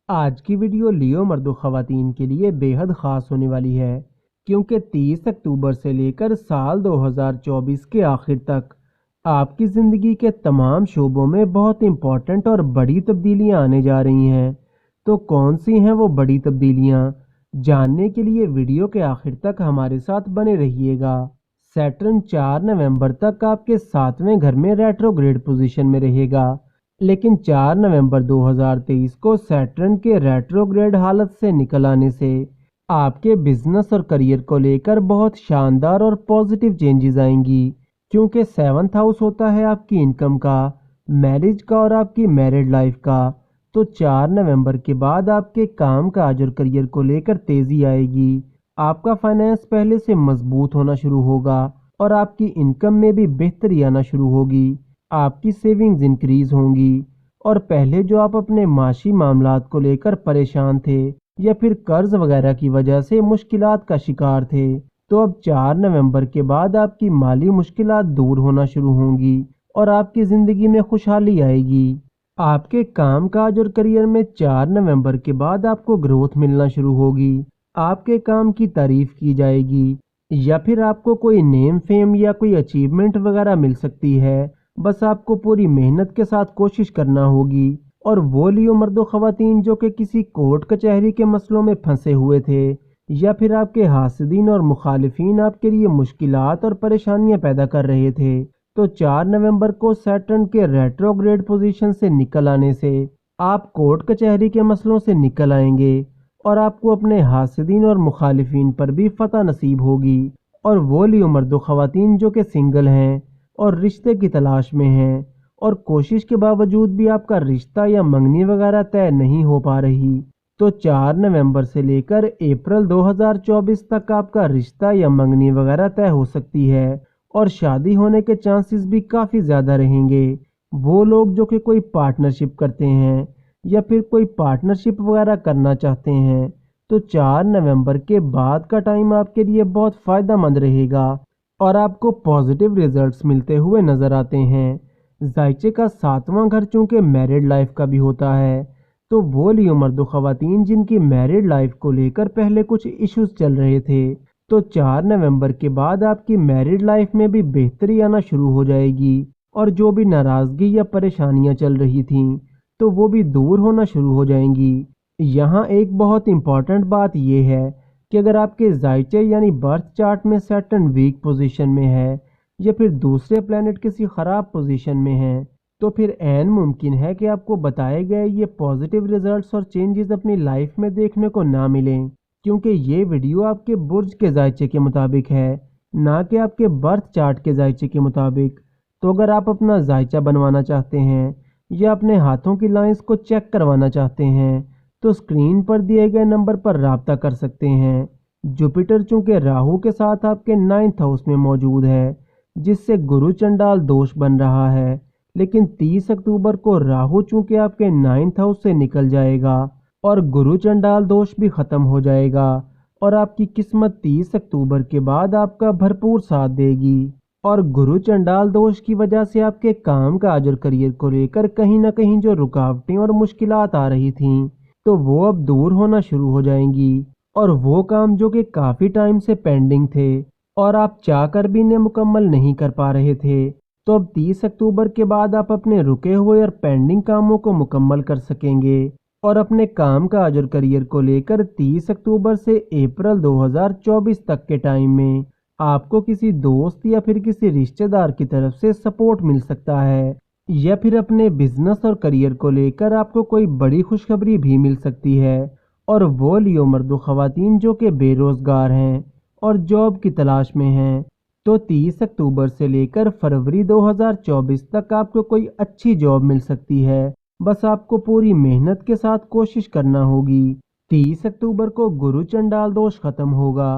آج کی ویڈیو لیو مرد و خواتین کے لیے بے حد خاص ہونے والی ہے کیونکہ 30 اکتوبر سے لے کر سال 2024 کے آخر تک آپ کی زندگی کے تمام شعبوں میں بہت امپورٹنٹ اور بڑی تبدیلیاں آنے جا رہی ہیں۔ تو کون سی ہیں وہ بڑی تبدیلیاں؟ جاننے کے لیے ویڈیو کے آخر تک ہمارے ساتھ بنے رہیے گا۔ سیٹرن 4 نومبر تک آپ کے 7ویں گھر میں ریٹروگریڈ پوزیشن میں رہے گا، لیکن 4 نومبر 2023 کو سیٹرن کے ریٹروگریڈ حالت سے نکل آنے سے آپ کے بزنس اور کریئر کو لے کر بہت شاندار اور پازیٹیو چینجز آئیں گی، کیونکہ 7th ہاؤس ہوتا ہے آپ کی انکم کا، میرج کا اور آپ کی میرڈ لائف کا۔ تو 4 نومبر کے بعد آپ کے کام کاج اور کریئر کو لے کر تیزی آئے گی، آپ کا فائنینس پہلے سے مضبوط ہونا شروع ہوگا اور آپ کی انکم میں بھی بہتری آنا شروع ہوگی، آپ کی سیونگز انکریز ہوں گی، اور پہلے جو آپ اپنے معاشی معاملات کو لے کر پریشان تھے یا پھر قرض وغیرہ کی وجہ سے مشکلات کا شکار تھے، تو اب 4 نومبر کے بعد آپ کی مالی مشکلات دور ہونا شروع ہوں گی اور آپ کی زندگی میں خوشحالی آئے گی۔ آپ کے کام کاج اور کریئر میں 4 نومبر کے بعد آپ کو گروتھ ملنا شروع ہوگی، آپ کے کام کی تعریف کی جائے گی، یا پھر آپ کو کوئی نیم فیم یا کوئی اچیومنٹ وغیرہ مل سکتی ہے۔ بس آپ کو پوری محنت کے ساتھ کوشش کرنا ہوگی۔ اور وہ لیو مرد و خواتین جو کہ کسی کورٹ کچہری کے مسئلوں میں پھنسے ہوئے تھے، یا پھر آپ کے حاسدین اور مخالفین آپ کے لیے مشکلات اور پریشانیاں پیدا کر رہے تھے، تو 4 نومبر کو سیٹرن کے ریٹروگریڈ پوزیشن سے نکل آنے سے آپ کورٹ کچہری کے مسئلوں سے نکل آئیں گے اور آپ کو اپنے حاسدین اور مخالفین پر بھی فتح نصیب ہوگی۔ اور وہ لیو مرد و خواتین جو کہ سنگل ہیں اور رشتے کی تلاش میں ہیں اور کوشش کے باوجود بھی آپ کا رشتہ یا منگنی وغیرہ طے نہیں ہو پا رہی، تو 4 نومبر سے لے کر اپریل 2024 تک آپ کا رشتہ یا منگنی وغیرہ طے ہو سکتی ہے اور شادی ہونے کے چانسز بھی کافی زیادہ رہیں گے۔ وہ لوگ جو کہ کوئی پارٹنرشپ کرتے ہیں یا پھر کوئی پارٹنرشپ وغیرہ کرنا چاہتے ہیں، تو 4 نومبر کے بعد کا ٹائم آپ کے لیے بہت فائدہ مند رہے گا اور آپ کو پازیٹیو ریزلٹس ملتے ہوئے نظر آتے ہیں۔ ذائچے کا 7واں گھر چونکہ میرڈ لائف کا بھی ہوتا ہے، تو وہ لیو مرد و خواتین جن کی میرڈ لائف کو لے کر پہلے کچھ ایشوز چل رہے تھے، تو 4 نومبر کے بعد آپ کی میرڈ لائف میں بھی بہتری آنا شروع ہو جائے گی، اور جو بھی ناراضگی یا پریشانیاں چل رہی تھیں تو وہ بھی دور ہونا شروع ہو جائیں گی۔ یہاں ایک بہت امپورٹنٹ بات یہ ہے کہ اگر آپ کے ذائچے یعنی برتھ چارٹ میں سیٹرن ویک پوزیشن میں ہے یا پھر دوسرے پلینٹ کسی خراب پوزیشن میں ہیں، تو پھر عین ممکن ہے کہ آپ کو بتائے گئے یہ پازیٹیو ریزلٹس اور چینجز اپنی لائف میں دیکھنے کو نہ ملیں، کیونکہ یہ ویڈیو آپ کے برج کے ذائچے کے مطابق ہے، نہ کہ آپ کے برتھ چارٹ کے ذائچے کے مطابق۔ تو اگر آپ اپنا ذائچہ بنوانا چاہتے ہیں یا اپنے ہاتھوں کی لائنز کو چیک کروانا چاہتے ہیں، تو اسکرین پر دیے گئے نمبر پر رابطہ کر سکتے ہیں۔ جوپیٹر چونکہ راہو کے ساتھ آپ کے 9th ہاؤس میں موجود ہے، جس سے گرو چنڈال دوش بن رہا ہے، لیکن 30 اکتوبر کو راہو چونکہ آپ کے 9th ہاؤس سے نکل جائے گا اور گرو چنڈال دوش بھی ختم ہو جائے گا، اور آپ کی قسمت 30 اکتوبر کے بعد آپ کا بھرپور ساتھ دے گی، اور گرو چنڈال دوش کی وجہ سے آپ کے کام کاج اور کریئر کو لے کر کہیں نہ کہیں جو رکاوٹیں اور مشکلات آ رہی تھیں تو وہ اب دور ہونا شروع ہو جائیں گی، اور وہ کام جو کہ کافی ٹائم سے پینڈنگ تھے اور آپ چاہ کر بھی انہیں مکمل نہیں کر پا رہے تھے، تو اب 30 اکتوبر کے بعد آپ اپنے رکے ہوئے اور پینڈنگ کاموں کو مکمل کر سکیں گے، اور اپنے کام کاج اور کریئر کو لے کر 30 اکتوبر سے اپریل 2024 تک کے ٹائم میں آپ کو کسی دوست یا پھر کسی رشتہ دار کی طرف سے سپورٹ مل سکتا ہے، یا پھر اپنے بزنس اور کریئر کو لے کر آپ کو کوئی بڑی خوشخبری بھی مل سکتی ہے۔ اور وہ لیو مرد و خواتین جو کہ بے روزگار ہیں اور جاب کی تلاش میں ہیں، تو 30 اکتوبر سے لے کر فروری 2024 تک آپ کو کوئی اچھی جاب مل سکتی ہے، بس آپ کو پوری محنت کے ساتھ کوشش کرنا ہوگی۔ 30 اکتوبر کو گرو چنڈال دوش ختم ہوگا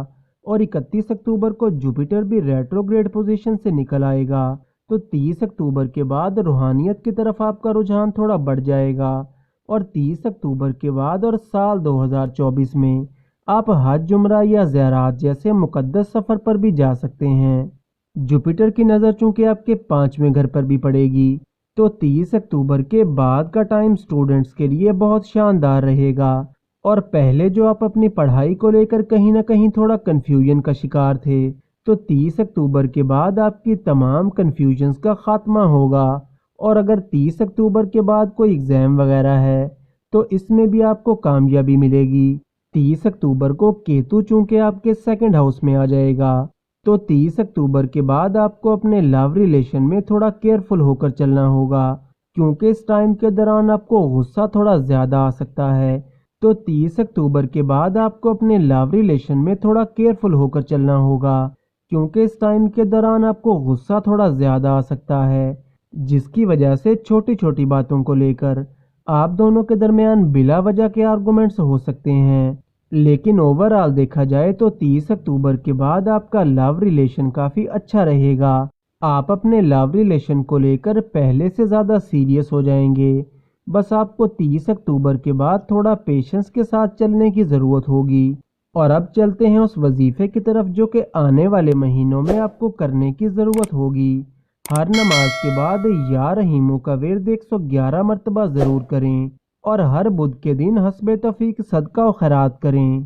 اور 31 اکتوبر کو جوپیٹر بھی ریٹروگریڈ پوزیشن سے نکل آئے گا، تو 30 اکتوبر کے بعد روحانیت کی طرف آپ کا رجحان تھوڑا بڑھ جائے گا، اور 30 اکتوبر کے بعد اور سال 2024 میں آپ حج عمرہ یا زیارات جیسے مقدس سفر پر بھی جا سکتے ہیں۔ جوپیٹر کی نظر چونکہ آپ کے 5ویں گھر پر بھی پڑے گی، تو 30 اکتوبر کے بعد کا ٹائم سٹوڈنٹس کے لیے بہت شاندار رہے گا۔ اور پہلے جو آپ اپنی پڑھائی کو لے کر کہیں نہ کہیں تھوڑا کنفیوژن کا شکار تھے، تو 30 اکتوبر کے بعد آپ کی تمام کنفیوژنز کا خاتمہ ہوگا۔ اور اگر 30 اکتوبر کے بعد کوئی ایگزام وغیرہ ہے تو اس میں بھی آپ کو کامیابی ملے گی۔ 30 اکتوبر کو کیتو چونکہ آپ کے سیکنڈ ہاؤس میں آ جائے گا، تو 30 اکتوبر کے بعد آپ کو اپنے لو ریلیشن میں تھوڑا کیئرفل ہو کر چلنا ہوگا، کیونکہ اس ٹائم کے دوران آپ کو غصہ تھوڑا زیادہ آ سکتا ہے۔ تو 30 اکتوبر کے بعد آپ کو اپنے لو ریلیشن میں تھوڑا کیئرفل ہو کر چلنا ہوگا، کیونکہ اس ٹائم کے دوران آپ کو غصہ تھوڑا زیادہ آ سکتا ہے، جس کی وجہ سے چھوٹی چھوٹی باتوں کو لے کر آپ دونوں کے درمیان بلا وجہ کے آرگومنٹس ہو سکتے ہیں۔ لیکن اوورآل دیکھا جائے تو 30 اکتوبر کے بعد آپ کا لو ریلیشن کافی اچھا رہے گا۔ آپ اپنے لو ریلیشن کو لے کر پہلے سے زیادہ سیریس ہو جائیں گے۔ بس آپ کو 30 اکتوبر کے بعد تھوڑا پیشنس کے ساتھ چلنے کی ضرورت ہوگی۔ اور اب چلتے ہیں اس وظیفے کی طرف جو کہ آنے والے مہینوں میں آپ کو کرنے کی ضرورت ہوگی۔ ہر نماز کے بعد یا رحیموں کا ورد 111 مرتبہ ضرور کریں، اور ہر بدھ کے دن حسب توفیق صدقہ و خیرات کریں۔